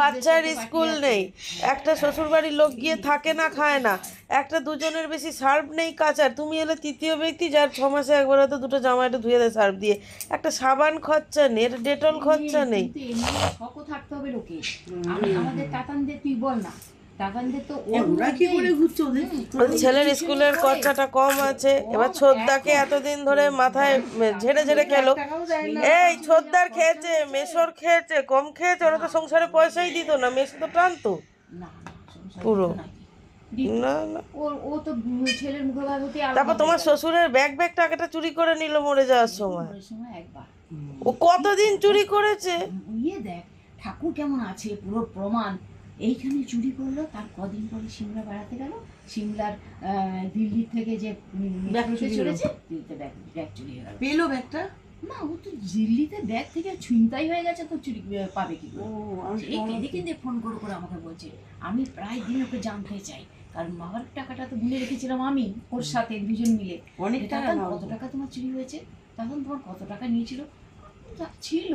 বাচ্চার স্কুল নেই, একটা শ্বশুরবাড়ির লোক গিয়ে থাকে না খায় না, একটা দুজনের বেশি সার্ফ নেই কাচার, তুমি হলে তৃতীয় ব্যক্তি যার 6 মাসে একবার হয়তো দুটো জামা একটু ধুয়ে দেয় সার্ফ দিয়ে, একটা সাবান খরচা নেই, একটা ডেটল খরচা নেই। শখও থাকতে হবে লোকে। আমাদের তাতানদের তুই বল না, তাতানদের তো ওরা কি করে ঘুরছে ওদের ছেলের স্কুলের খরচাটা কম আছে। এবার ছোদ্দাকে এতদিন ধরে মাথায় ঝেড়ে ঝেড়ে খেলো, এই ছোদ্দার খেয়েছে, মেসোর খেয়েছে, কম খেয়েছে, ওরা তো সংসারে পয়সাই দিত না, মেসো তো টানতো পুরো। না না, ও তো ছেলের মুখে ভাবতে। তারপর তোমার শ্বশুরের ব্যাগ টাকাটা চুরি করে নিল মরে যাওয়ার সময়। একবার ও কতদিন চুরি করেছে, ইয়ে দেখ ঠাকুর কেমন আছে পুরো প্রমাণ। এইখানে চুরি করলো, তার কদিন পরে সিমলা বেড়াতে গেল, সিমলার দিল্লি থেকে যে চলেছে দিল্লিতে ব্যাগ চুরি হয়ে গেল। পেলো ব্যাগটা? না, ও তো দিল্লিতে ব্যাগ থেকে ছিনতাই হয়ে গেছে, তো চুরি পাবে কি করে? এই কেঁদে কেঁদে ফোন করে করে আমাকে বলছে। আমি প্রায় দিন ওকে জানতে চাই, কারণ বাবার টাকাটা তো গুনে রেখেছিলাম আমি ওর সাথে দুজন মিলে। অনেক টাকা। কত টাকা তোমার চুরি হয়েছে, তখন তোমার কত টাকা নিয়েছিল ছিল